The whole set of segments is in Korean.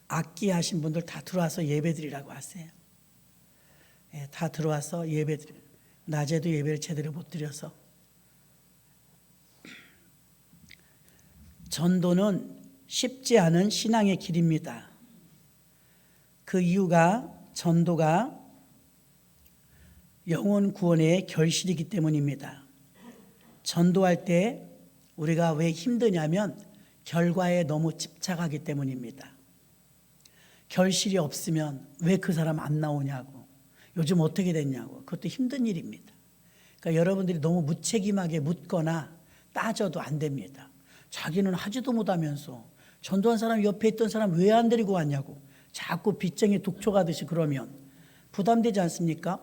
악기 하신 분들 다 들어와서 예배드리라고 하세요. 다 들어와서 예배드려. 낮에도 예배를 제대로 못 드려서. 전도는 쉽지 않은 신앙의 길입니다. 그 이유가 전도가 영혼 구원의 결실이기 때문입니다. 전도할 때 우리가 왜 힘드냐면 결과에 너무 집착하기 때문입니다. 결실이 없으면 왜 그 사람 안 나오냐고, 요즘 어떻게 됐냐고, 그것도 힘든 일입니다. 그러니까 여러분들이 너무 무책임하게 묻거나 따져도 안 됩니다. 자기는 하지도 못하면서 전도한 사람 옆에 있던 사람 왜 안 데리고 왔냐고 자꾸 빚쟁이 독촉하듯이 그러면 부담되지 않습니까?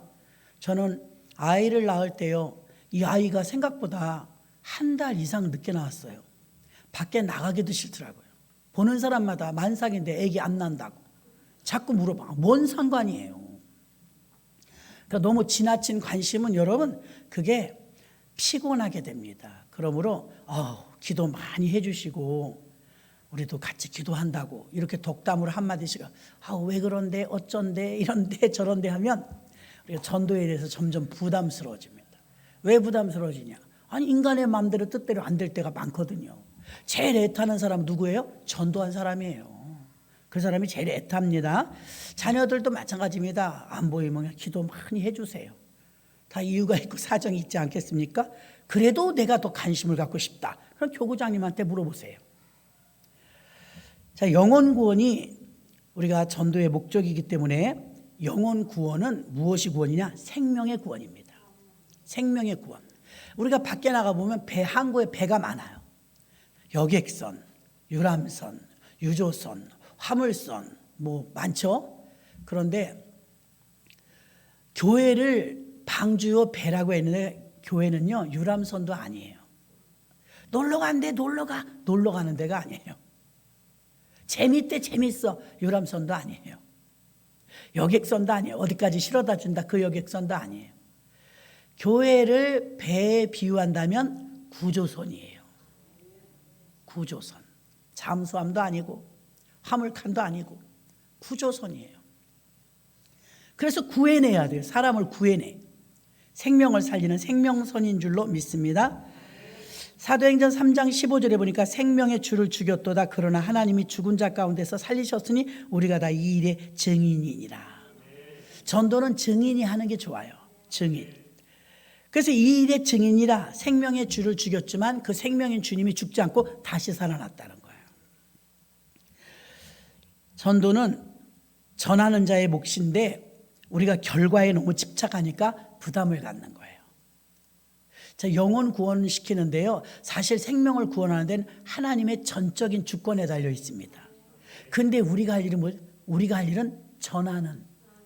저는 아이를 낳을 때요, 이 아이가 생각보다 한 달 이상 늦게 나왔어요. 밖에 나가기도 싫더라고요. 보는 사람마다 만삭인데 애기 안 난다고 자꾸 물어봐. 뭔 상관이에요? 그러니까 너무 지나친 관심은 여러분 그게 피곤하게 됩니다. 그러므로 기도 많이 해주시고 우리도 같이 기도한다고 이렇게 독담으로 한마디씩 왜 그런데 어쩐데 이런데 저런데 하면 우리가 전도에 대해서 점점 부담스러워집니다. 왜 부담스러워지냐? 아니 인간의 마음대로 뜻대로 안 될 때가 많거든요. 제일 애타는 사람 누구예요? 전도한 사람이에요. 그 사람이 제일 애탑니다. 자녀들도 마찬가지입니다. 안 보이면 기도 많이 해주세요. 다 이유가 있고 사정이 있지 않겠습니까? 그래도 내가 더 관심을 갖고 싶다. 그럼 교구장님한테 물어보세요. 자, 영혼 구원이 우리가 전도의 목적이기 때문에 영혼 구원은 무엇이 구원이냐? 생명의 구원입니다. 생명의 구원. 우리가 밖에 나가보면 항구에 배가 많아요. 여객선, 유람선, 유조선, 화물선 많죠. 그런데 교회를 방주요 배라고 했는데 교회는요 유람선도 아니에요. 놀러 간대 놀러 가는 데가 아니에요. 재밌대 재밌어 유람선도 아니에요. 여객선도 아니에요. 어디까지 실어다 준다 그 여객선도 아니에요. 교회를 배에 비유한다면 구조선이에요. 구조선. 잠수함도 아니고 화물칸도 아니고 구조선이에요. 그래서 구해내야 돼요. 사람을 구해내. 생명을 살리는 생명선인 줄로 믿습니다. 사도행전 3장 15절에 보니까 생명의 주를 죽였도다. 그러나 하나님이 죽은 자 가운데서 살리셨으니 우리가 다 이 일의 증인이니라. 전도는 증인이 하는 게 좋아요. 증인. 그래서 이 일의 증인이라 생명의 주를 죽였지만 그 생명인 주님이 죽지 않고 다시 살아났다는 거예요. 전도는 전하는 자의 몫인데 우리가 결과에 너무 집착하니까 부담을 갖는 거예요. 자, 영혼 구원시키는데요. 사실 생명을 구원하는 데는 하나님의 전적인 주권에 달려 있습니다. 근데 우리가 할 일은 뭐죠? 우리가 할 일은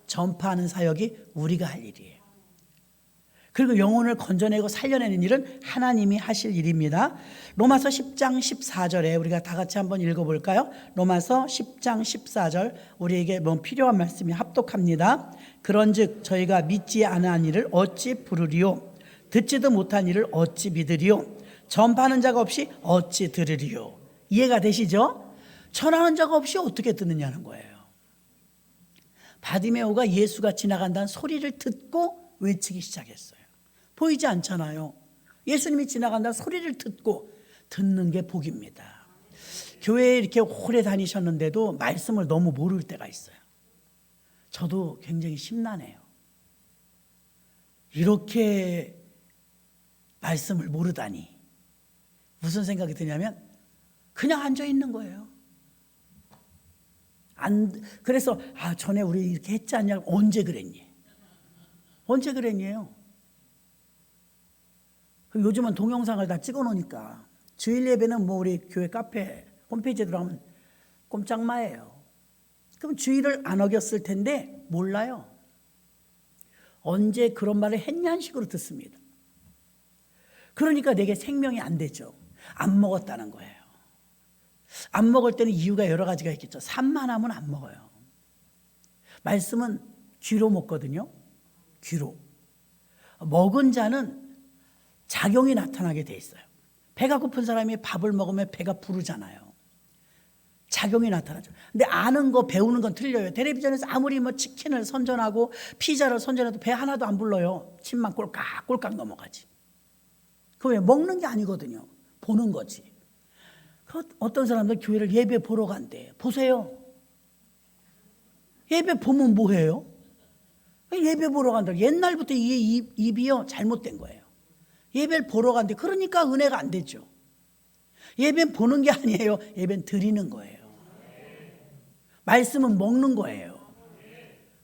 전파하는 사역이 우리가 할 일이에요. 그리고 영혼을 건져내고 살려내는 일은 하나님이 하실 일입니다. 로마서 10장 14절에 우리가 다 같이 한번 읽어볼까요? 로마서 10장 14절 우리에게 필요한 말씀이 합독합니다. 그런즉 저희가 믿지 않은 일을 어찌 부르리요? 듣지도 못한 일을 어찌 믿으리요? 전파하는 자가 없이 어찌 들으리요? 이해가 되시죠? 전하는 자가 없이 어떻게 듣느냐는 거예요. 바디메오가 예수가 지나간다는 소리를 듣고 외치기 시작했어요. 보이지 않잖아요. 예수님이 지나간다는 소리를 듣고 듣는 게 복입니다. 교회에 이렇게 오래 다니셨는데도 말씀을 너무 모를 때가 있어요. 저도 굉장히 심란해요. 이렇게 말씀을 모르다니. 무슨 생각이 드냐면 그냥 앉아 있는 거예요. 그래서 전에 우리 이렇게 했지 않냐? 언제 그랬니? 언제 그랬니요? 요즘은 동영상을 다 찍어놓으니까 주일 예배는 우리 교회 카페 홈페이지에 들어가면 꼼짝마예요. 그럼 주일을 안 어겼을 텐데 몰라요. 언제 그런 말을 했냐는 식으로 듣습니다. 그러니까 내게 생명이 안 되죠. 안 먹었다는 거예요. 안 먹을 때는 이유가 여러 가지가 있겠죠. 산만하면 안 먹어요. 말씀은 귀로 먹거든요. 귀로. 먹은 자는 작용이 나타나게 돼 있어요. 배가 고픈 사람이 밥을 먹으면 배가 부르잖아요. 작용이 나타나죠. 근데 아는 거 배우는 건 틀려요. 텔레비전에서 아무리 뭐 치킨을 선전하고 피자를 선전해도 배 하나도 안 불러요. 침만 꼴깍꼴깍 넘어가지. 그거 왜 먹는 게 아니거든요. 보는 거지. 어떤 사람들 교회를 예배 보러 간대. 보세요. 예배 보면 뭐해요? 예배 보러 간다. 옛날부터 이 입이요 잘못된 거예요. 예배를 보러 간대. 그러니까 은혜가 안 되죠. 예배는 보는 게 아니에요. 예배는 드리는 거예요. 말씀은 먹는 거예요.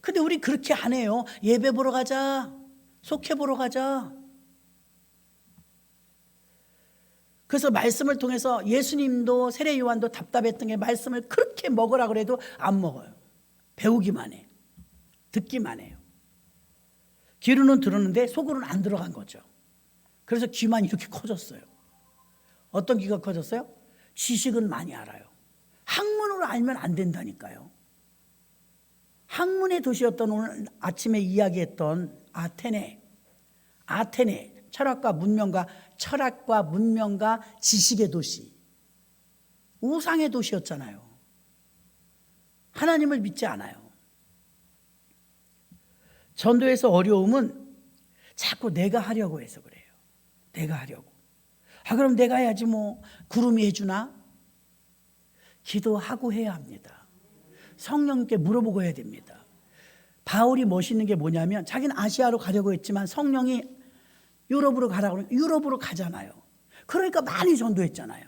근데 우리 그렇게 안 해요. 예배 보러 가자. 속회 보러 가자. 그래서 말씀을 통해서 예수님도 세례 요한도 답답했던 게 말씀을 그렇게 먹으라 그래도 안 먹어요. 배우기만 해. 듣기만 해요. 귀로는 들었는데 속으로는 안 들어간 거죠. 그래서 귀만 이렇게 커졌어요. 어떤 귀가 커졌어요? 지식은 많이 알아요. 학문으로 알면 안 된다니까요. 학문의 도시였던 오늘 아침에 이야기했던 아테네, 철학과 문명과 지식의 도시, 우상의 도시였잖아요. 하나님을 믿지 않아요. 전도에서 어려움은 자꾸 내가 하려고 해서 그래요. 내가 하려고. 그럼 내가 해야지 뭐 구름이 해주나? 기도하고 해야 합니다. 성령께 물어보고 해야 됩니다. 바울이 멋있는 게 뭐냐면 자기는 아시아로 가려고 했지만 성령이 유럽으로 가라고 하면 유럽으로 가잖아요. 그러니까 많이 전도했잖아요.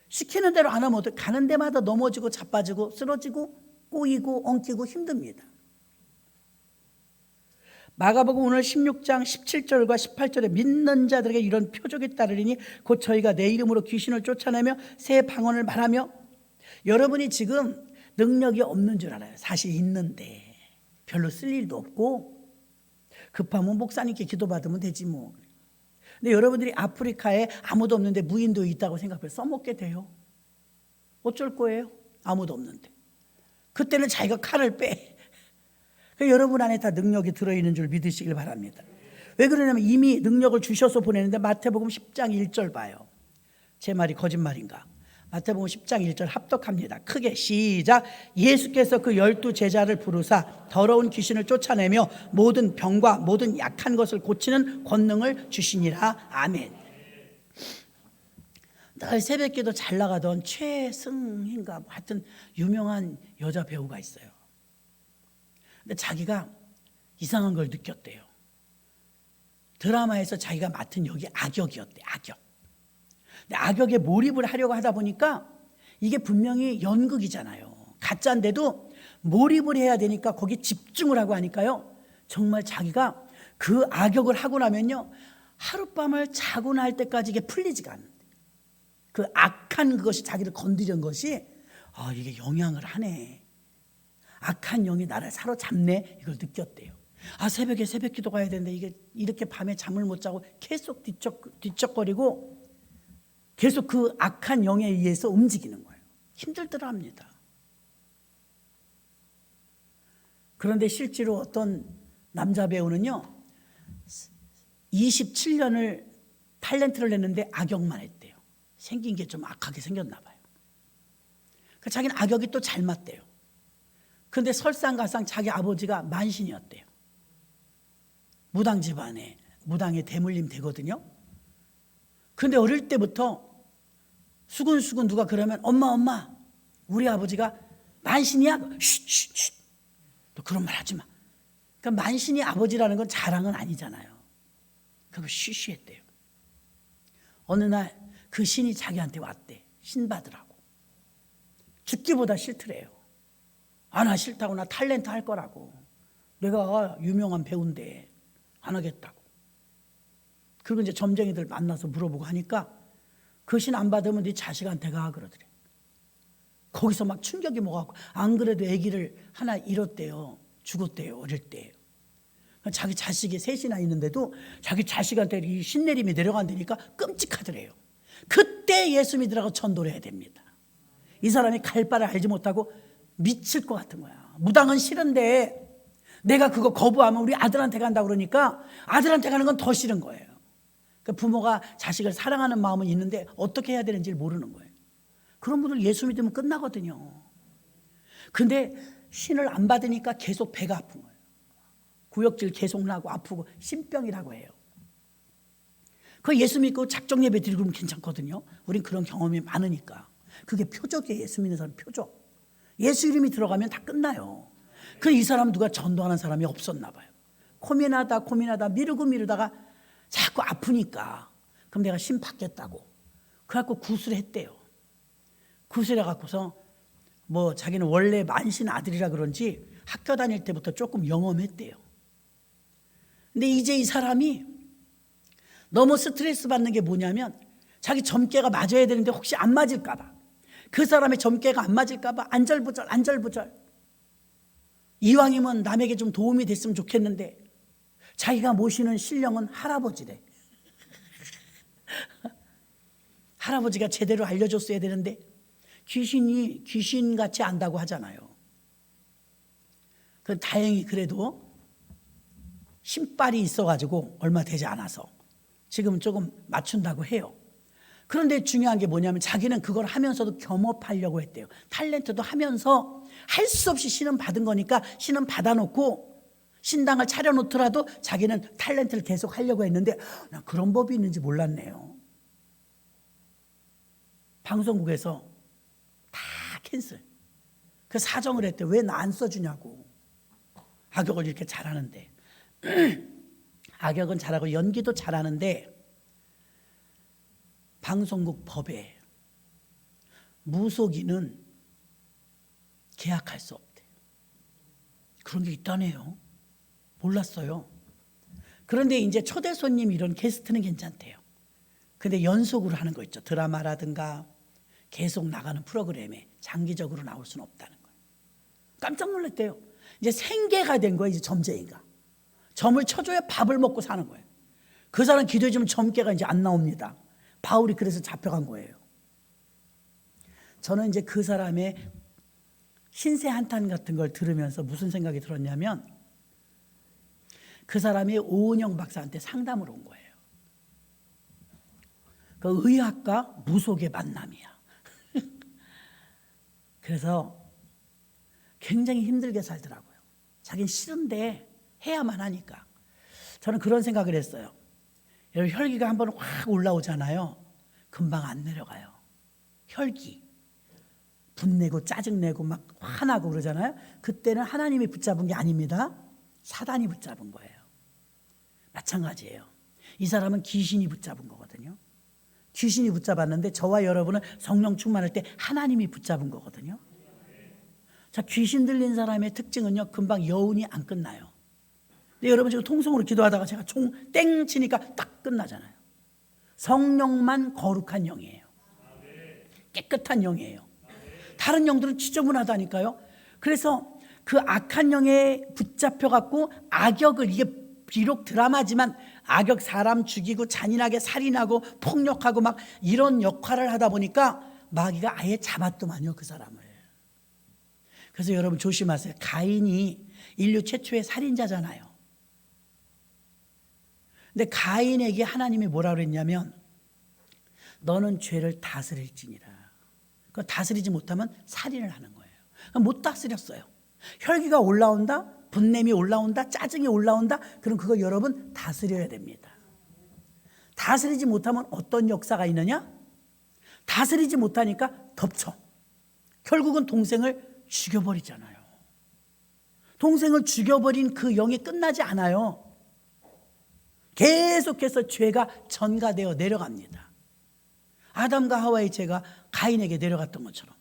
시키는 대로 안 하면 어떡해? 가는 데마다 넘어지고 자빠지고 쓰러지고 꼬이고 엉키고 힘듭니다. 마가복음 오늘 16장 17절과 18절에 믿는 자들에게 이런 표적이 따르리니 곧 저희가 내 이름으로 귀신을 쫓아내며 새 방언을 말하며. 여러분이 지금 능력이 없는 줄 알아요. 사실 있는데 별로 쓸 일도 없고 급하면 목사님께 기도받으면 되지 뭐. 근데 여러분들이 아프리카에 아무도 없는데 무인도 있다고 생각해서 써먹게 돼요. 어쩔 거예요? 아무도 없는데. 그때는 자기가 칼을 빼. 여러분 안에 다 능력이 들어있는 줄 믿으시길 바랍니다. 왜 그러냐면 이미 능력을 주셔서 보내는데 마태복음 10장 1절 봐요. 제 말이 거짓말인가? 마태복음 10장 1절 합독합니다. 크게 시작. 예수께서 그 12 제자를 부르사 더러운 귀신을 쫓아내며 모든 병과 모든 약한 것을 고치는 권능을 주시니라. 아멘. 늘 새벽기도 잘 나가던 최승희인가 하여튼 유명한 여자 배우가 있어요. 근데 자기가 이상한 걸 느꼈대요. 드라마에서 자기가 맡은 역이 악역이었대. 악역. 근데 악역에 몰입을 하려고 하다 보니까 이게 분명히 연극이잖아요. 가짜인데도 몰입을 해야 되니까 거기 집중을 하고 하니까요. 정말 자기가 그 악역을 하고 나면요. 하룻밤을 자고 날 때까지 이게 풀리지가 않는데 그 악한 그것이 자기를 건드린 것이 이게 영향을 하네. 악한 영이 나를 사로잡네. 이걸 느꼈대요. 새벽에 새벽 기도 가야 되는데 이게 이렇게 밤에 잠을 못 자고 계속 뒤척거리고 계속 그 악한 영에 의해서 움직이는 거예요. 힘들더라 합니다. 그런데 실제로 어떤 남자 배우는요 27년을 탤런트를 냈는데 악역만 했대요. 생긴 게 좀 악하게 생겼나 봐요. 그러니까 자기는 악역이 또 잘 맞대요. 그런데 설상가상 자기 아버지가 만신이었대요. 무당 집안에 무당의 대물림 되거든요. 그런데 어릴 때부터 수근수근 누가 그러면 엄마 우리 아버지가 만신이야? 쉿 너 그런 말 하지 마. 그러니까 만신이 아버지라는 건 자랑은 아니잖아요. 그거 쉬쉬했대요. 어느 날 그 신이 자기한테 왔대. 신 받으라고. 죽기보다 싫더래요. 나 싫다고. 나 탤런트 할 거라고. 내가 유명한 배우인데 안 하겠다고. 그리고 이제 점쟁이들 만나서 물어보고 하니까 그 신 안 받으면 네 자식한테 가 그러더래. 거기서 막 충격이 뭐가고 안 그래도 아기를 하나 잃었대요. 죽었대요. 어릴 때. 자기 자식이 셋이나 있는데도 자기 자식한테 이 신내림이 내려간다니까 끔찍하더래요. 그때 예수 믿으라고 전도를 해야 됩니다. 이 사람이 갈 바를 알지 못하고 미칠 것 같은 거야. 무당은 싫은데 내가 그거 거부하면 우리 아들한테 간다 그러니까 아들한테 가는 건 더 싫은 거예요. 그 부모가 자식을 사랑하는 마음은 있는데 어떻게 해야 되는지를 모르는 거예요. 그런 분들 예수 믿으면 끝나거든요. 근데 신을 안 받으니까 계속 배가 아픈 거예요. 구역질 계속 나고 아프고 신병이라고 해요. 그 예수 믿고 작정 예배 드리고 그러면 괜찮거든요. 우린 그런 경험이 많으니까. 그게 표적이에요. 예수 믿는 사람 표적. 예수 이름이 들어가면 다 끝나요. 이 사람 누가 전도하는 사람이 없었나 봐요. 고민하다 미루다가 자꾸 아프니까 그럼 내가 신 받겠다고 그래갖고 구술했대요. 구술해갖고서 뭐 자기는 원래 만신 아들이라 그런지 학교 다닐 때부터 조금 영험했대요. 근데 이제 이 사람이 너무 스트레스 받는 게 뭐냐면 자기 점괘가 맞아야 되는데 혹시 안 맞을까 봐, 그 사람의 점괘가 안 맞을까 봐 안절부절. 이왕이면 남에게 좀 도움이 됐으면 좋겠는데 자기가 모시는 신령은 할아버지래. 할아버지가 제대로 알려줬어야 되는데 귀신이 귀신같이 안다고 하잖아요. 다행히 그래도 신발이 있어가지고 얼마 되지 않아서 지금은 조금 맞춘다고 해요. 그런데 중요한 게 뭐냐면 자기는 그걸 하면서도 겸업하려고 했대요. 탤런트도 하면서 할 수 없이 신은 받은 거니까 신은 받아놓고 신당을 차려놓더라도 자기는 탤런트를 계속 하려고 했는데 나 그런 법이 있는지 몰랐네요. 방송국에서 다 캔슬. 그 사정을 했대요. 왜 나 안 써주냐고. 악역을 이렇게 잘하는데. 악역은 잘하고 연기도 잘하는데 방송국 법에 무속인은 계약할 수 없대요. 그런 게 있다네요. 몰랐어요. 그런데 이제 초대 손님 이런 게스트는 괜찮대요. 근데 연속으로 하는 거 있죠. 드라마라든가 계속 나가는 프로그램에 장기적으로 나올 수는 없다는 거예요. 깜짝 놀랐대요. 이제 생계가 된 거예요. 이제 점쟁이가. 점을 쳐줘야 밥을 먹고 사는 거예요. 그 사람 기도해 주면 점괘가 이제 안 나옵니다. 바울이 그래서 잡혀간 거예요. 저는 이제 그 사람의 신세 한탄 같은 걸 들으면서 무슨 생각이 들었냐면 그 사람이 오은영 박사한테 상담을 온 거예요. 그 의학과 무속의 만남이야. 그래서 굉장히 힘들게 살더라고요. 자기는 싫은데 해야만 하니까. 저는 그런 생각을 했어요. 여러분 혈기가 한번 확 올라오잖아요. 금방 안 내려가요. 혈기. 분내고 짜증내고 막 화나고 그러잖아요. 그때는 하나님이 붙잡은 게 아닙니다. 사단이 붙잡은 거예요. 마찬가지예요. 이 사람은 귀신이 붙잡은 거거든요. 귀신이 붙잡았는데 저와 여러분은 성령 충만할 때 하나님이 붙잡은 거거든요. 자, 귀신 들린 사람의 특징은요, 금방 여운이 안 끝나요. 근데 여러분 지금 통성으로 기도하다가 제가 총 땡 치니까 딱 끝나잖아요. 성령만 거룩한 영이에요. 깨끗한 영이에요. 다른 영들은 지저분하다니까요. 그래서 그 악한 영에 붙잡혀갖고 악역을, 이게 비록 드라마지만 악역 사람 죽이고 잔인하게 살인하고 폭력하고 막 이런 역할을 하다 보니까 마귀가 아예 잡았더만요, 그 사람을. 그래서 여러분 조심하세요. 가인이 인류 최초의 살인자잖아요. 근데 가인에게 하나님이 뭐라 그랬냐면 너는 죄를 다스릴지니라. 그 다스리지 못하면 살인을 하는 거예요. 못 다스렸어요. 혈기가 올라온다, 분냄이 올라온다, 짜증이 올라온다. 그럼 그거 여러분 다스려야 됩니다. 다스리지 못하면 어떤 역사가 있느냐? 다스리지 못하니까 덮쳐. 결국은 동생을 죽여버리잖아요. 동생을 죽여버린 그 영이 끝나지 않아요. 계속해서 죄가 전가되어 내려갑니다. 아담과 하와의 죄가 가인에게 내려갔던 것처럼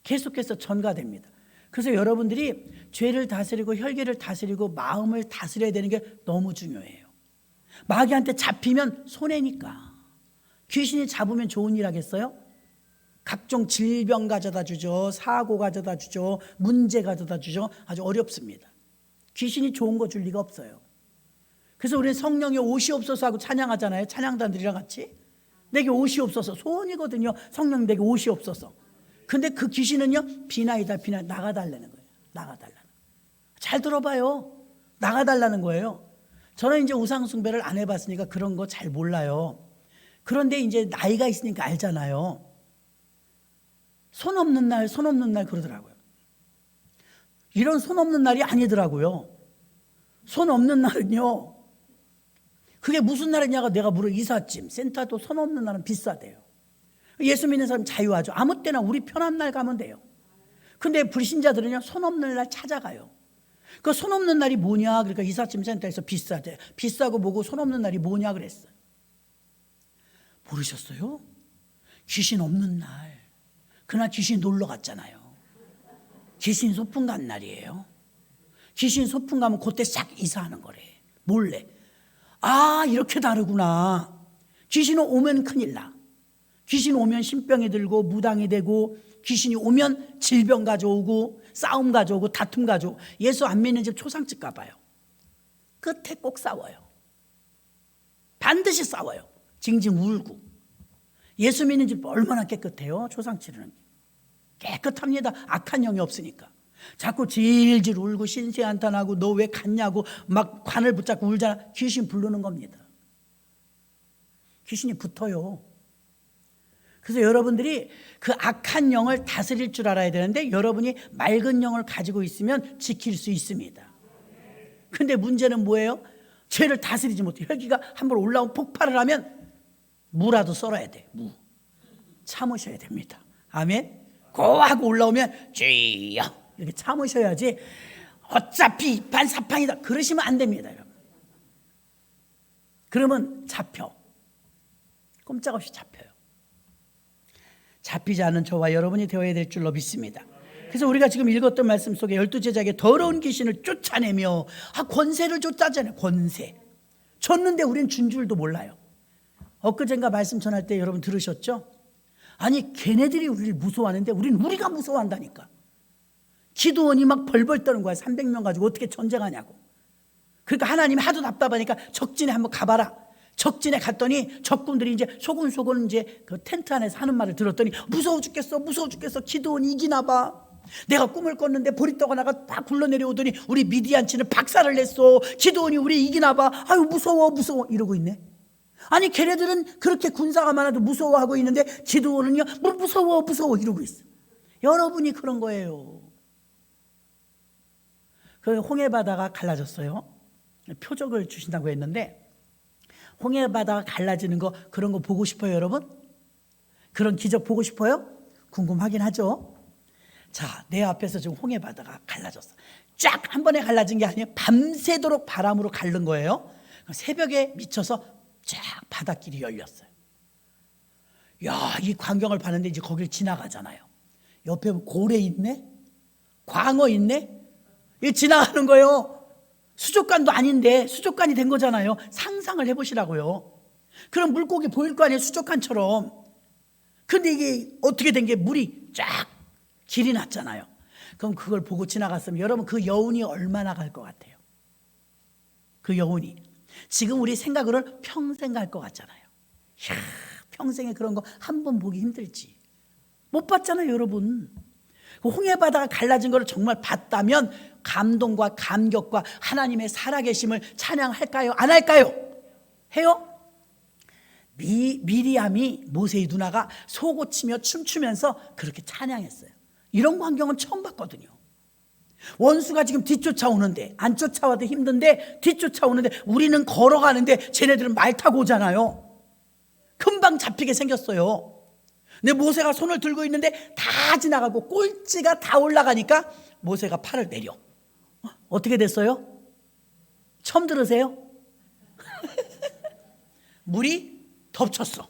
계속해서 전가됩니다. 그래서 여러분들이 죄를 다스리고 혈기를 다스리고 마음을 다스려야 되는 게 너무 중요해요. 마귀한테 잡히면 손해니까. 귀신이 잡으면 좋은 일 하겠어요? 각종 질병 가져다 주죠. 사고 가져다 주죠. 문제 가져다 주죠. 아주 어렵습니다. 귀신이 좋은 거 줄 리가 없어요. 그래서 우리는 성령의 옷이 없어서 하고 찬양하잖아요. 찬양단들이랑 같이. 내게 옷이 없어서, 소원이거든요. 성령 내게 옷이 없어서. 근데 그 귀신은요, 비나이다, 나가달라는 거예요. 나가달라는. 잘 들어봐요. 나가달라는 거예요. 저는 이제 우상숭배를 안 해봤으니까 그런 거 잘 몰라요. 그런데 이제 나이가 있으니까 알잖아요. 손 없는 날, 손 없는 날 그러더라고요. 이런 손 없는 날이 아니더라고요. 손 없는 날은요, 그게 무슨 날이냐가 내가 물어. 이삿짐, 센터도 손 없는 날은 비싸대요. 예수 믿는 사람 자유하죠. 아무 때나 우리 편한 날 가면 돼요. 근데 불신자들은요, 손 없는 날 찾아가요. 그 손 없는 날이 뭐냐? 그러니까 이삿짐 센터에서 비싸대. 비싸고 뭐고 손 없는 날이 뭐냐 그랬어요. 모르셨어요? 귀신 없는 날. 그날 귀신 놀러 갔잖아요. 귀신 소풍 간 날이에요. 귀신 소풍 가면 그때 싹 이사하는 거래. 몰래. 아, 이렇게 다르구나. 귀신은 오면 큰일 나. 귀신 오면 신병이 들고 무당이 되고, 귀신이 오면 질병 가져오고 싸움 가져오고 다툼 가져오고. 예수 안 믿는 집 초상집 가봐요. 끝에 꼭 싸워요. 반드시 싸워요. 징징 울고. 예수 믿는 집 얼마나 깨끗해요? 초상집은 깨끗합니다. 악한 영이 없으니까. 자꾸 질질 울고 신세한탄하고 너 왜 갔냐고 막 관을 붙잡고 울잖아. 귀신 부르는 겁니다. 귀신이 붙어요. 그래서 여러분들이 그 악한 영을 다스릴 줄 알아야 되는데, 여러분이 맑은 영을 가지고 있으면 지킬 수 있습니다. 근데 문제는 뭐예요? 죄를 다스리지 못해. 혈기가 한번 올라오고 폭발을 하면 무라도 썰어야 돼. 무. 참으셔야 됩니다. 아멘. 고하고 올라오면 주여 이렇게 참으셔야지, 어차피 반사판이다 그러시면 안 됩니다. 여러분. 그러면 잡혀. 꼼짝없이 잡혀요. 잡히지 않은 저와 여러분이 되어야 될 줄로 믿습니다. 그래서 우리가 지금 읽었던 말씀 속에 12제자에게 더러운 귀신을 쫓아내며, 권세를 줬다잖아요. 권세 줬는데 우린 준 줄도 몰라요. 엊그젠가 말씀 전할 때 여러분 들으셨죠? 아니, 걔네들이 우리를 무서워하는데 우리가 무서워한다니까. 기드온이 막 벌벌 떠는 거야. 300명 가지고 어떻게 전쟁하냐고. 그러니까 하나님이 하도 답답하니까 적진에 한번 가봐라. 적진에 갔더니 적군들이 이제 소곤소곤 이제 그 텐트 안에서 하는 말을 들었더니 무서워 죽겠어, 무서워 죽겠어. 기드온이 이기나 봐. 내가 꿈을 꿨는데 보리떡 하나가 딱 굴러내려오더니 우리 미디안치는 박살을 냈어. 기드온이 우리 이기나 봐. 아유, 무서워 이러고 있네. 아니, 걔네들은 그렇게 군사가 많아도 무서워하고 있는데 기드온은요, 뭐 무서워 이러고 있어. 여러분이 그런 거예요. 그 홍해 바다가 갈라졌어요. 표적을 주신다고 했는데, 홍해 바다가 갈라지는 거, 그런 거 보고 싶어요, 여러분? 그런 기적 보고 싶어요? 궁금하긴 하죠. 자, 내 앞에서 지금 홍해 바다가 갈라졌어. 쫙 한 번에 갈라진 게 아니에요. 밤새도록 바람으로 갈른 거예요. 새벽에 미쳐서 쫙 바닷길이 열렸어요. 야, 이 광경을 봤는데 이제 거길 지나가잖아요. 옆에 고래 있네, 광어 있네. 이 지나가는 거예요. 수족관도 아닌데 수족관이 된 거잖아요. 상상을 해보시라고요. 그럼 물고기 보일 거 아니에요, 수족관처럼. 근데 이게 어떻게 된 게, 물이 쫙 길이 났잖아요. 그럼 그걸 보고 지나갔으면 여러분, 그 여운이 얼마나 갈 것 같아요? 그 여운이 지금 우리 생각으로는 평생 갈 것 같잖아요. 이야, 평생에 그런 거 한 번 보기 힘들지. 못 봤잖아요, 여러분. 그 홍해 바다가 갈라진 걸 정말 봤다면 감동과 감격과 하나님의 살아계심을 찬양할까요? 안 할까요? 해요? 미리암이, 모세의 누나가 속옷치며 춤추면서 그렇게 찬양했어요. 이런 광경은 처음 봤거든요. 원수가 지금 뒤쫓아오는데, 안 쫓아와도 힘든데 뒤쫓아오는데, 우리는 걸어가는데 쟤네들은 말 타고 오잖아요. 금방 잡히게 생겼어요. 근데 모세가 손을 들고 있는데 다 지나가고 꼴찌가 다 올라가니까 모세가 팔을 내려. 어떻게 됐어요? 처음 들으세요? 물이 덮쳤어.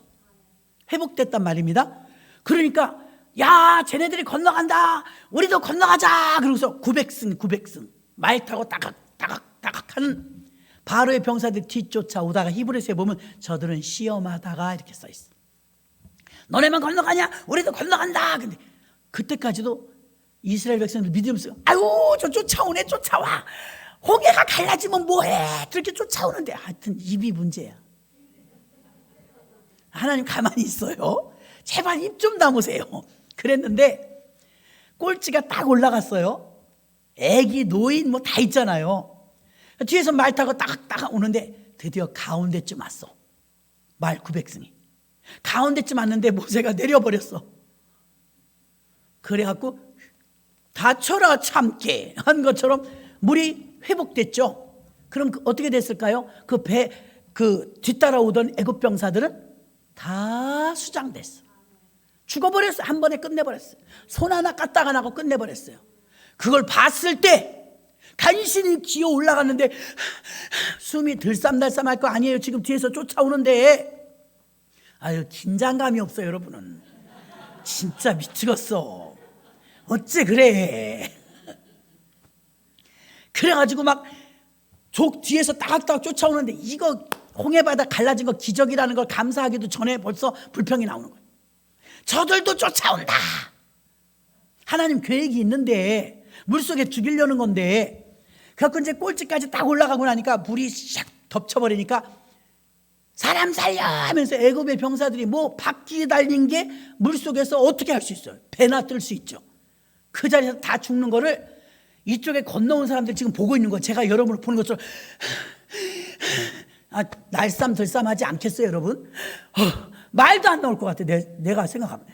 회복됐단 말입니다. 그러니까 야, 쟤네들이 건너간다, 우리도 건너가자. 그러고서 900승 말 타고 따각따각 하는 바로의 병사들 뒤쫓아오다가 히브리서에 보면 저들은 시험하다가 이렇게 써있어. 너네만 건너가냐? 우리도 건너간다. 근데 그때까지도 이스라엘 백성들 믿으면서, 아유, 저 쫓아오네, 쫓아와. 홍해가 갈라지면 뭐해? 그렇게 쫓아오는데. 하여튼 입이 문제야. 하나님 가만히 있어요. 제발 입 좀 다무세요. 그랬는데 꼴찌가 딱 올라갔어요. 애기, 노인 뭐 다 있잖아요. 뒤에서 말 타고 따각 오는데 드디어 가운데쯤 왔어. 말 900승이 가운데쯤 왔는데 모세가 내려버렸어. 그래갖고 다쳐라 참깨 한 것처럼 물이 회복됐죠. 그럼 어떻게 됐을까요? 그 뒤따라오던 애굽 병사들은 다 수장됐어. 죽어버렸어. 한 번에 끝내버렸어요. 손 하나 까딱 안 하고 끝내버렸어요. 그걸 봤을 때 간신히 기어 올라갔는데 숨이 들쌈달쌈할 거 아니에요. 지금 뒤에서 쫓아오는데. 아유, 긴장감이 없어요, 여러분은. 진짜 미치겠어. 어째 그래. 그래가지고 막 족 뒤에서 따각따각 쫓아오는데 이거 홍해바다 갈라진 거 기적이라는 걸 감사하기도 전에 벌써 불평이 나오는 거예요. 저들도 쫓아온다. 하나님 계획이 있는데 물속에 죽이려는 건데, 그래서 이제 꼴찌까지 딱 올라가고 나니까 물이 샥 덮쳐버리니까 사람 살려 하면서 애굽의 병사들이 뭐 바퀴 달린 게 물속에서 어떻게 할 수 있어요? 배나 뜰 수 있죠. 그 자리에서 다 죽는 거를 이쪽에 건너온 사람들 지금 보고 있는 거예요. 제가 여러분을 보는 것처럼. 날쌈들쌈하지 않겠어요, 여러분? 말도 안 나올 것 같아. 내가 생각하면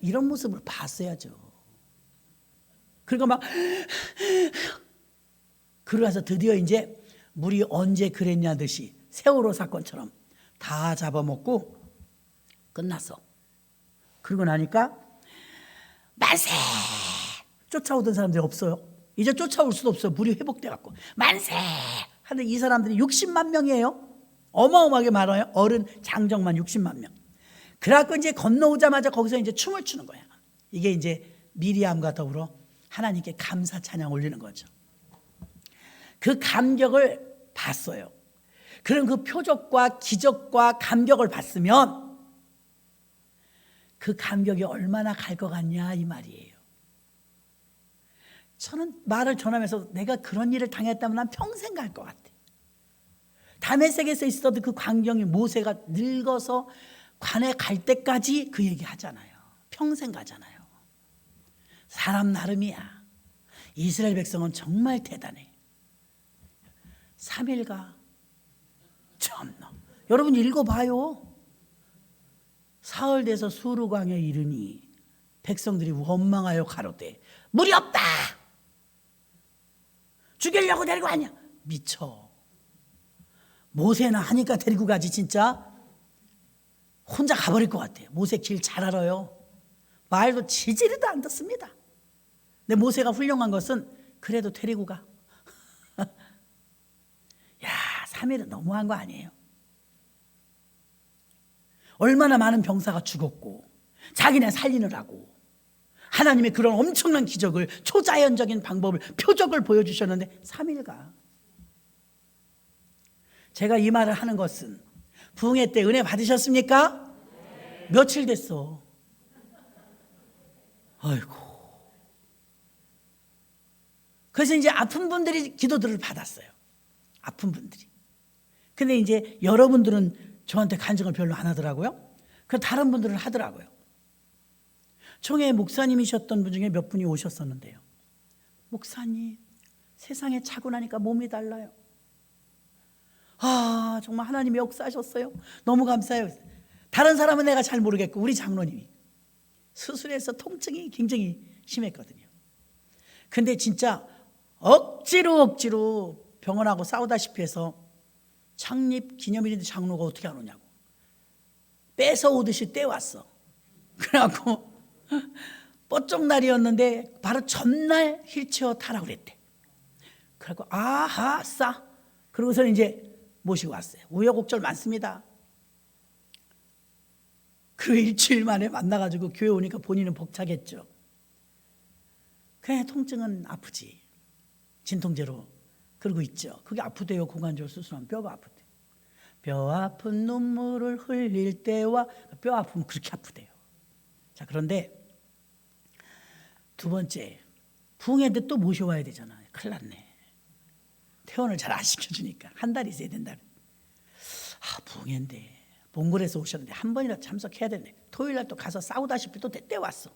이런 모습을 봤어야죠. 그러니까 막 그러면서 드디어 이제 물이 언제 그랬냐 듯이 세월호 사건처럼 다 잡아먹고 끝났어. 그러고 나니까 만세! 쫓아오던 사람들이 없어요. 이제 쫓아올 수도 없어요. 물이 회복돼갖고 만세! 하는 이 사람들이 60만 명이에요. 어마어마하게 많아요. 어른 장정만 60만 명. 그래갖고 이제 건너오자마자 거기서 이제 춤을 추는 거야. 이게 이제 미리암과 더불어 하나님께 감사 찬양 올리는 거죠. 그 감격을 봤어요. 그런 그 표적과 기적과 감격을 봤으면 그 감격이 얼마나 갈 것 같냐 이 말이에요. 저는 말을 전하면서 내가 그런 일을 당했다면 난 평생 갈 것 같아. 다메섹에서 있어도 그 광경이 모세가 늙어서 관에 갈 때까지 그 얘기 하잖아요. 평생 가잖아요. 사람 나름이야. 이스라엘 백성은 정말 대단해. 3일 가. 참나. 여러분 읽어봐요. 사흘 돼서 수르강에 이르니 백성들이 원망하여 가로되 물이 없다. 죽이려고 데리고 왔냐. 미쳐. 모세나 하니까 데리고 가지. 진짜 혼자 가버릴 것 같아요. 모세 길 잘 알아요. 말도 지지리도 안 듣습니다. 근데 모세가 훌륭한 것은 그래도 데리고 가. 야, 3일은 너무한 거 아니에요? 얼마나 많은 병사가 죽었고 자기네 살리느라고 하나님의 그런 엄청난 기적을, 초자연적인 방법을, 표적을 보여주셨는데 3일 가. 제가 이 말을 하는 것은 부흥회 때 은혜 받으셨습니까? 네. 며칠 됐어. 아이고. 그래서 이제 아픈 분들이 기도들을 받았어요. 아픈 분들이. 근데 이제 여러분들은 저한테 간증을 별로 안 하더라고요. 그 다른 분들은 하더라고요. 총회 목사님이셨던 분 중에 몇 분이 오셨었는데요. 목사님, 세상에 차고 나니까 몸이 달라요. 아, 정말 하나님이 역사하셨어요. 너무 감사해요. 다른 사람은 내가 잘 모르겠고 우리 장로님이 수술해서 통증이 굉장히 심했거든요. 근데 진짜 억지로 병원하고 싸우다시피 해서 창립 기념일인데 장로가 어떻게 안 오냐고 뺏어오듯이 떼왔어. 그래갖고 뻗쩍 날이었는데 바로 전날 휠체어 타라고 그랬대. 그래갖고 아하 싸. 그러고서 이제 모시고 왔어요. 우여곡절 많습니다. 그리고 일주일 만에 만나가지고 교회 오니까 본인은 벅차겠죠. 그래, 통증은 아프지. 진통제로 그러고 있죠. 그게 아프대요. 고관절 수술하면 뼈가 아프대요. 뼈 아픈 눈물을 흘릴 때와 뼈 아프면 그렇게 아프대요. 자, 그런데 두 번째, 부흥회 때 또 모셔와야 되잖아요. 큰일 났네. 퇴원을 잘 안 시켜주니까 한 달 있어야 된다. 부흥회인데 몽골에서 오셨는데 한 번이라도 참석해야 되네. 토요일 날 또 가서 싸우다시피 또 때려왔어.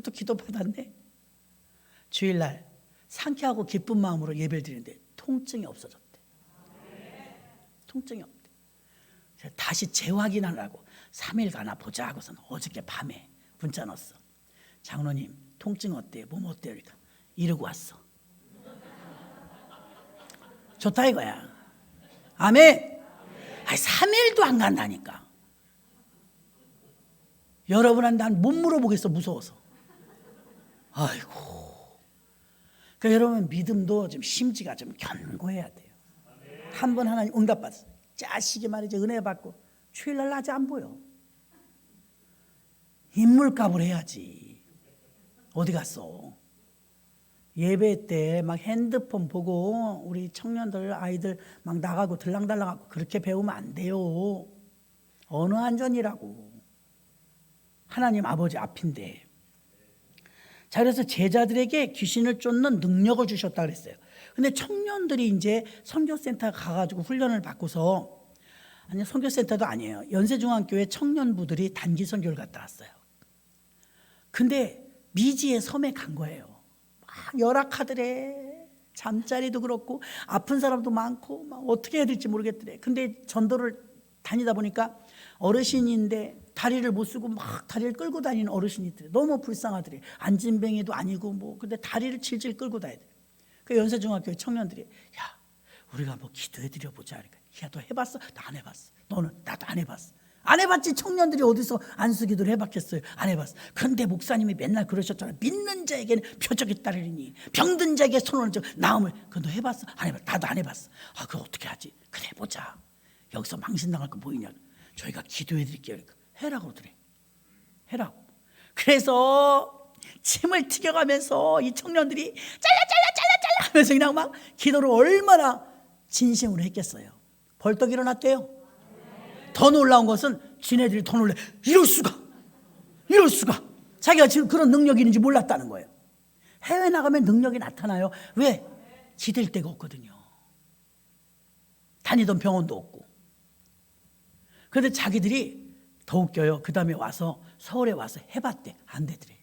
또 기도 받았네. 주일날 상쾌하고 기쁜 마음으로 예배를 드리는데 통증이 없어졌대. 통증이 없대. 다시 재확인하려고 3일 가나 보자 하고서는 어저께 밤에 문자 넣었어. 장로님 통증 어때요? 몸 어때요? 그러니까 이러고 왔어. 좋다 이거야. 아멘. 아니 3일도 안 간다니까. 여러분한테 난 못 물어보겠어, 무서워서. 아이고. 그러니까 여러분 믿음도 좀 심지가 좀 견고해야 돼요. 한 번 하나님 응답받았어. 자식이 말이죠, 은혜 받고 주일날 낮에 안 보여. 인물값을 해야지. 어디 갔어? 예배 때 막 핸드폰 보고 우리 청년들 아이들 막 나가고 들랑달랑하고 그렇게 배우면 안 돼요. 언어 안전이라고. 하나님 아버지 앞인데. 자, 그래서 제자들에게 귀신을 쫓는 능력을 주셨다 그랬어요. 근데 청년들이 이제 선교센터 가가지고 훈련을 받고서, 아니 선교센터도 아니에요, 연세중앙교회 청년부들이 단기 선교를 갔다 왔어요. 근데 미지의 섬에 간 거예요. 막 열악하더래. 잠자리도 그렇고 아픈 사람도 많고 막 어떻게 해야 될지 모르겠더래. 근데 전도를 다니다 보니까 어르신인데 다리를 못 쓰고 막 다리를 끌고 다니는 어르신이 있더래. 너무 불쌍하더래. 안진뱅이도 아니고 뭐, 근데 다리를 질질 끌고 다니더래. 그 연세중학교 청년들이, 야 우리가 뭐 기도해드려 보자. 그러니까 야 너 해봤어? 나 안 해봤어. 너는? 나도 안 해봤어. 안 해봤지. 청년들이 어디서 안수기도를 해봤겠어요. 안 해봤어. 그런데 목사님이 맨날 그러셨잖아. 믿는 자에게는 표적이 따르리니 병든 자에게 손을 얹어 나음을. 그거 너 해봤어? 안 해봤어. 나도 안 해봤어. 아 그거 어떻게 하지? 그래 보자. 여기서 망신당할 거 보이냐. 저희가 기도해드릴게요. 그러니까 해라고 그러더래. 해라고. 그래서 침을 튀겨가면서 이 청년들이 잘라 하면서 그냥 막 기도를 얼마나 진심으로 했겠어요. 벌떡 일어났대요. 더 놀라운 것은 지네들이 더 놀래. 이럴 수가. 자기가 지금 그런 능력이 있는지 몰랐다는 거예요. 해외 나가면 능력이 나타나요. 왜? 기댈 데가 없거든요. 다니던 병원도 없고. 그런데 자기들이 더 웃겨요. 그 다음에 와서 서울에 와서 해봤대. 안 되더래.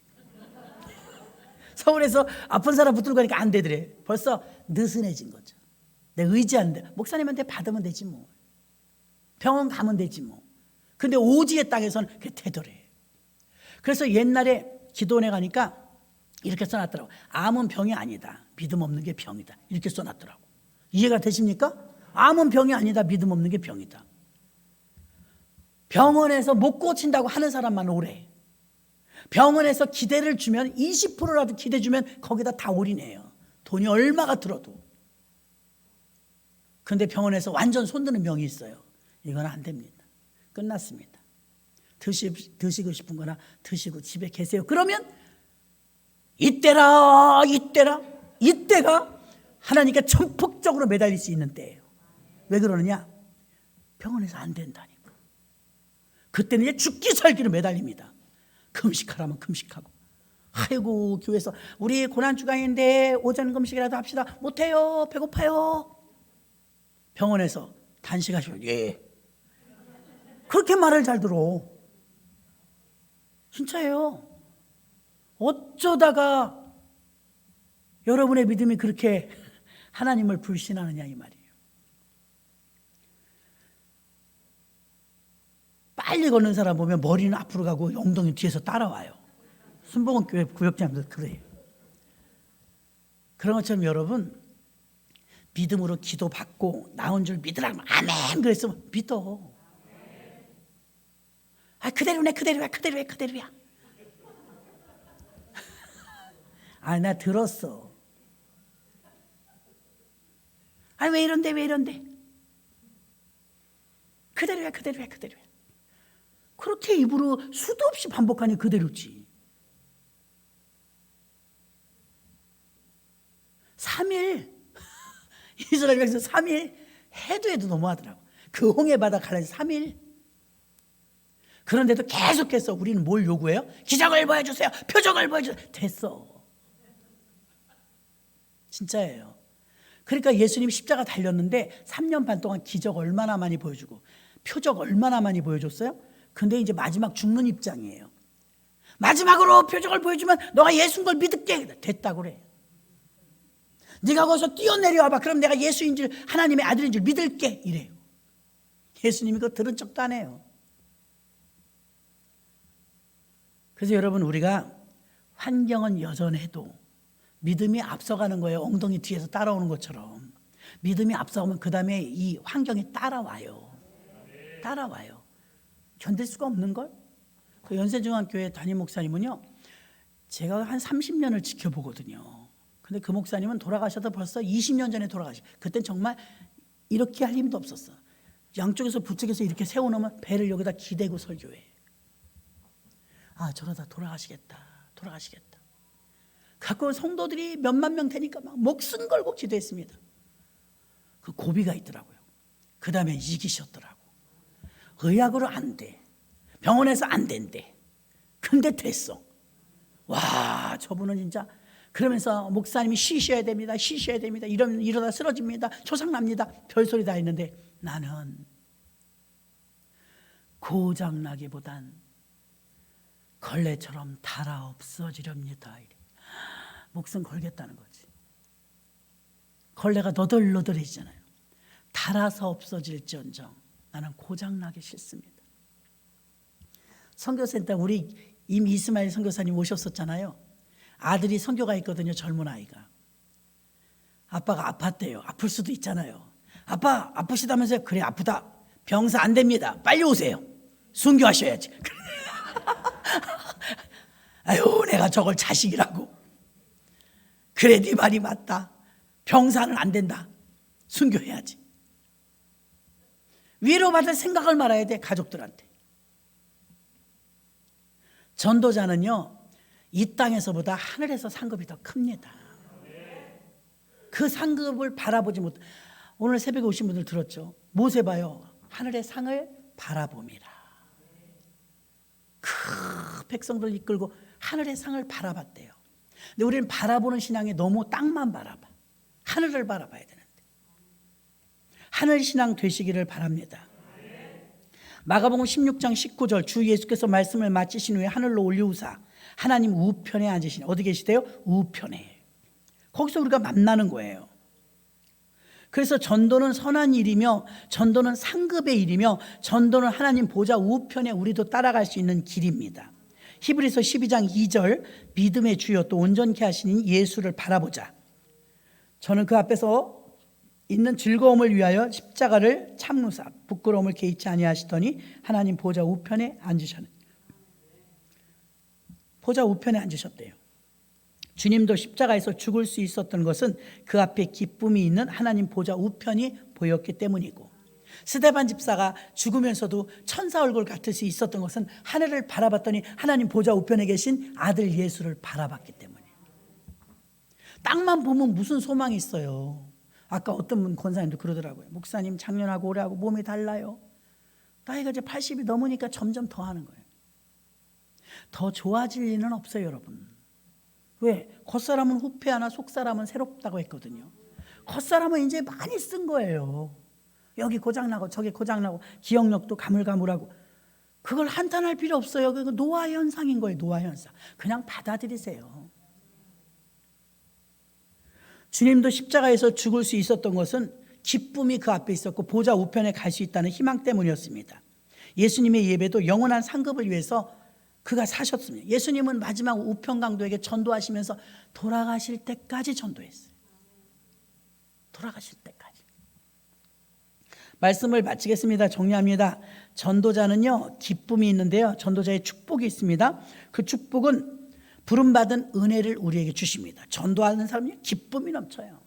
서울에서 아픈 사람 붙들고 가니까 안 되더래. 벌써 느슨해진 거죠. 내가 의지하는데 목사님한테 받으면 되지 뭐. 병원 가면 되지 뭐. 근데 오지의 땅에서는 그게 되더래. 그래서 옛날에 기도원에 가니까 이렇게 써놨더라고. 암은 병이 아니다. 믿음 없는 게 병이다. 이렇게 써놨더라고. 이해가 되십니까? 암은 병이 아니다. 믿음 없는 게 병이다. 병원에서 못 고친다고 하는 사람만 오래. 병원에서 기대를 주면 20%라도 기대 주면 거기다 다 올인해요. 돈이 얼마가 들어도. 근데 병원에서 완전 손드는 병이 있어요. 이건 안 됩니다. 끝났습니다. 드시고 싶은 거나 드시고 집에 계세요. 그러면 이때가 하나님께 전폭적으로 매달릴 수 있는 때예요. 왜 그러느냐? 병원에서 안 된다니까. 그때는 이제 죽기 살기로 매달립니다. 금식하라면 금식하고. 아이고 교회에서 우리 고난주간인데 오전 금식이라도 합시다. 못해요. 배고파요. 병원에서 단식하시면 예. 그렇게 말을 잘 들어. 진짜예요. 어쩌다가 여러분의 믿음이 그렇게 하나님을 불신하느냐 이 말이에요. 빨리 걷는 사람 보면 머리는 앞으로 가고 엉덩이 뒤에서 따라와요. 순복음 교회 구역장도 그래요. 그런 것처럼 여러분 믿음으로 기도받고 나온 줄 믿으라고 아멘 그랬으면 믿어. 아 그대로네 그대로야. 아 나 들었어. 아 왜 이런데 그대로야. 그렇게 입으로 수도 없이 반복하니 그대로지. 3일 이스라엘 백성 3일 해도 너무하더라고. 그 홍해 바다 갈라서 3일. 그런데도 계속해서 우리는 뭘 요구해요? 기적을 보여주세요. 표적을 보여주세요. 됐어. 진짜예요. 그러니까 예수님이 십자가 달렸는데 3년 반 동안 기적 얼마나 많이 보여주고 표적 얼마나 많이 보여줬어요? 근데 이제 마지막 죽는 입장이에요. 마지막으로 표적을 보여주면 너가 예수인 걸 믿을게. 됐다고 그래. 네가 거기서 뛰어내려와봐. 그럼 내가 예수인 줄 하나님의 아들인 줄 믿을게. 이래요. 예수님이 그거 들은 척도 안 해요. 그래서 여러분, 우리가 환경은 여전해도 믿음이 앞서가는 거예요. 엉덩이 뒤에서 따라오는 것처럼. 믿음이 앞서가면 그 다음에 이 환경이 따라와요. 따라와요. 견딜 수가 없는 걸. 그 연세중앙교회 담임 목사님은요, 제가 한 30년을 지켜보거든요. 근데 그 목사님은 돌아가셔도 벌써 20년 전에 돌아가셨어요. 그땐 정말 이렇게 할 힘도 없었어. 양쪽에서 부축해서 이렇게 세워놓으면 배를 여기다 기대고 설교해. 아, 저러다 돌아가시겠다. 갖고 성도들이 몇만 명 되니까 막 목숨 걸고 기도했습니다. 그 고비가 있더라고요. 그 다음에 이기셨더라고. 의학으로 안 돼. 병원에서 안 된대. 근데 됐어. 와, 저분은 진짜. 그러면서 목사님이 쉬셔야 됩니다. 이러다 쓰러집니다. 초상납니다. 별소리 다 했는데 나는 고장나기보단 걸레처럼 달아 없어지렵니다. 목숨 걸겠다는 거지. 걸레가 너덜너덜해지잖아요. 달아서 없어질지언정 나는 고장나기 싫습니다. 선교센터 우리 임이스마일 선교사님 오셨었잖아요. 아들이 선교가 있거든요. 젊은 아이가. 아빠가 아팠대요. 아플 수도 있잖아요. 아빠 아프시다면서요? 그래, 아프다. 병사 안 됩니다. 빨리 오세요. 순교하셔야지. 아유, 내가 저걸 자식이라고. 그래, 네 말이 맞다. 병사는 안 된다. 순교해야지. 위로받을 생각을 말아야 돼, 가족들한테. 전도자는요, 이 땅에서보다 하늘에서 상급이 더 큽니다. 그 상급을 바라보지 못. 오늘 새벽에 오신 분들 들었죠? 모세 봐요. 하늘의 상을 바라봅니다. 그 백성들 이끌고 하늘의 상을 바라봤대요. 근데 우리는 바라보는 신앙이 너무 땅만 바라봐. 하늘을 바라봐야 되는데. 하늘 신앙 되시기를 바랍니다. 마가복음 16장 19절, 주 예수께서 말씀을 마치신 후에 하늘로 올리우사 하나님 우편에 앉으시니. 어디 계시대요? 우편에. 거기서 우리가 만나는 거예요. 그래서 전도는 선한 일이며, 전도는 상급의 일이며, 전도는 하나님 보좌 우편에 우리도 따라갈 수 있는 길입니다. 히브리서 12장 2절, 믿음의 주여 또 온전케 하시는 예수를 바라보자. 저는 그 앞에서 있는 즐거움을 위하여 십자가를 참으사 부끄러움을 개의치 아니하시더니 하나님 보좌 우편에 앉으셨네. 보좌 우편에 앉으셨대요. 주님도 십자가에서 죽을 수 있었던 것은 그 앞에 기쁨이 있는 하나님 보좌 우편이 보였기 때문이고, 스데반 집사가 죽으면서도 천사 얼굴 같을 수 있었던 것은 하늘을 바라봤더니 하나님 보좌 우편에 계신 아들 예수를 바라봤기 때문이에요. 땅만 보면 무슨 소망이 있어요. 아까 어떤 분 권사님도 그러더라고요. 목사님 작년하고 올해하고 몸이 달라요. 나이가 이제 80이 넘으니까 점점 더 하는 거예요. 더 좋아질 리는 없어요, 여러분. 왜? 겉사람은 후패하나 속사람은 새롭다고 했거든요. 겉사람은 이제 많이 쓴 거예요. 여기 고장나고 저기 고장나고 기억력도 가물가물하고. 그걸 한탄할 필요 없어요. 그거 노화 현상인 거예요. 노화 현상. 그냥 받아들이세요. 주님도 십자가에서 죽을 수 있었던 것은 기쁨이 그 앞에 있었고 보좌 우편에 갈 수 있다는 희망 때문이었습니다. 예수님의 예배도 영원한 상급을 위해서 그가 사셨습니다. 예수님은 마지막 우편 강도에게 전도하시면서 돌아가실 때까지 전도했어요. 돌아가실 때까지. 말씀을 마치겠습니다. 정리합니다. 전도자는요, 기쁨이 있는데요, 전도자의 축복이 있습니다. 그 축복은 부름받은 은혜를 우리에게 주십니다. 전도하는 사람이 기쁨이 넘쳐요.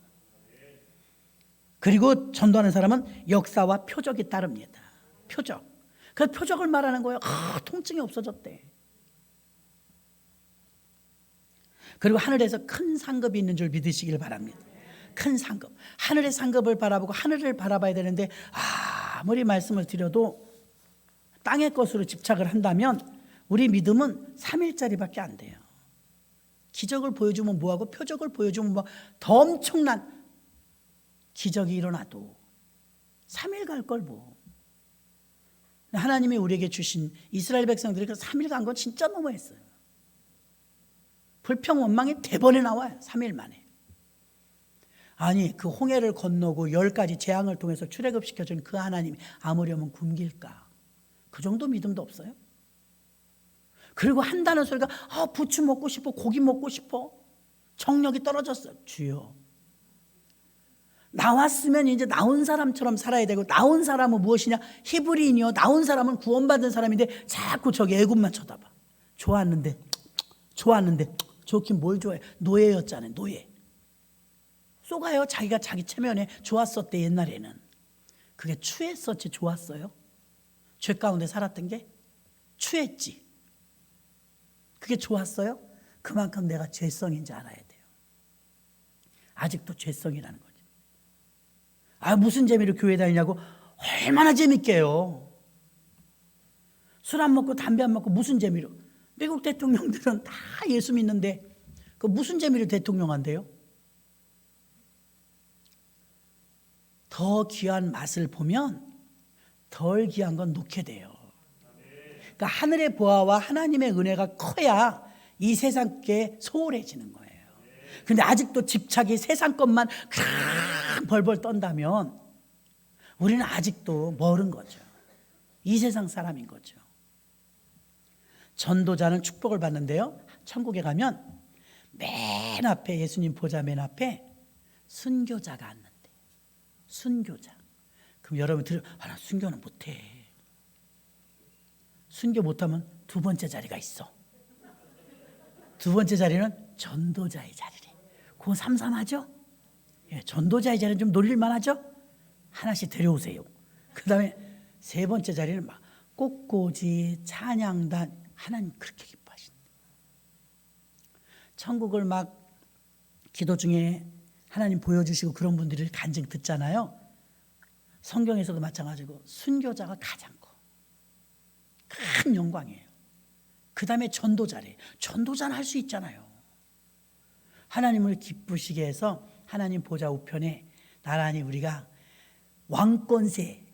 그리고 전도하는 사람은 역사와 표적이 따릅니다. 표적. 그 표적을 말하는 거예요. 통증이 없어졌대. 그리고 하늘에서 큰 상급이 있는 줄 믿으시길 바랍니다. 큰 상급. 하늘의 상급을 바라보고 하늘을 바라봐야 되는데, 아무리 말씀을 드려도 땅의 것으로 집착을 한다면 우리 믿음은 3일짜리밖에 안 돼요. 기적을 보여주면 뭐하고 표적을 보여주면 뭐 더 엄청난 기적이 일어나도 3일 갈 걸 뭐. 하나님이 우리에게 주신 이스라엘 백성들이 그 3일 간 건 진짜 너무했어요. 불평 원망이 대번에 나와요. 3일 만에. 아니, 그 홍해를 건너고 10가지 재앙을 통해서 출애굽시켜준 그 하나님이 아무려면 굶길까? 그 정도 믿음도 없어요? 그리고 한다는 소리가 부추 먹고 싶어, 고기 먹고 싶어. 정력이 떨어졌어. 주여, 나왔으면 이제 나온 사람처럼 살아야 되고, 나온 사람은 무엇이냐? 히브리인이요. 나온 사람은 구원받은 사람인데 자꾸 저기 애굽만 쳐다봐. 좋았는데 좋긴 뭘 좋아해? 노예였잖아요. 노예. 쏘가요. 자기가 자기 체면에 좋았었대. 옛날에는 그게 추했었지 좋았어요? 죄 가운데 살았던 게 추했지. 그게 좋았어요? 그만큼 내가 죄성인지 알아야 돼요. 아직도 죄성이라는 거죠. 무슨 재미로 교회 다니냐고? 얼마나 재밌게요. 술 안 먹고 담배 안 먹고 무슨 재미로? 미국 대통령들은 다 예수 믿는데 그 무슨 재미로 대통령 한대요? 더 귀한 맛을 보면 덜 귀한 건 놓게 돼요. 그러니까 하늘의 보아와 하나님의 은혜가 커야 이 세상께 소홀해지는 거예요. 근데 아직도 집착이 세상 것만 벌벌 떤다면 우리는 아직도 멀은 거죠. 이 세상 사람인 거죠. 전도자는 축복을 받는데요, 천국에 가면 맨 앞에, 예수님 보좌 맨 앞에 순교자가 앉는데. 순교자. 그럼 여러분 나 순교는 못해. 순교 못하면 두 번째 자리가 있어. 두 번째 자리는 전도자의 자리래. 그거 삼삼하죠? 예, 전도자의 자리는 좀 놀릴만 하죠? 하나씩 데려오세요. 그 다음에 세 번째 자리는 막 꽃꽂이, 찬양단. 하나님 그렇게 기뻐하신다. 천국을 막 기도 중에 하나님 보여주시고 그런 분들이 간증 듣잖아요. 성경에서도 마찬가지고 순교자가 가장 큰 영광이에요. 그 다음에 전도자래. 전도자는 할 수 있잖아요. 하나님을 기쁘시게 해서 하나님 보좌 우편에 나란히 우리가 왕권세,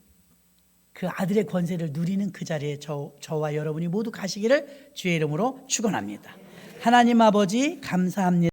그 아들의 권세를 누리는 그 자리에 저와 여러분이 모두 가시기를 주의 이름으로 축원합니다. 하나님 아버지 감사합니다.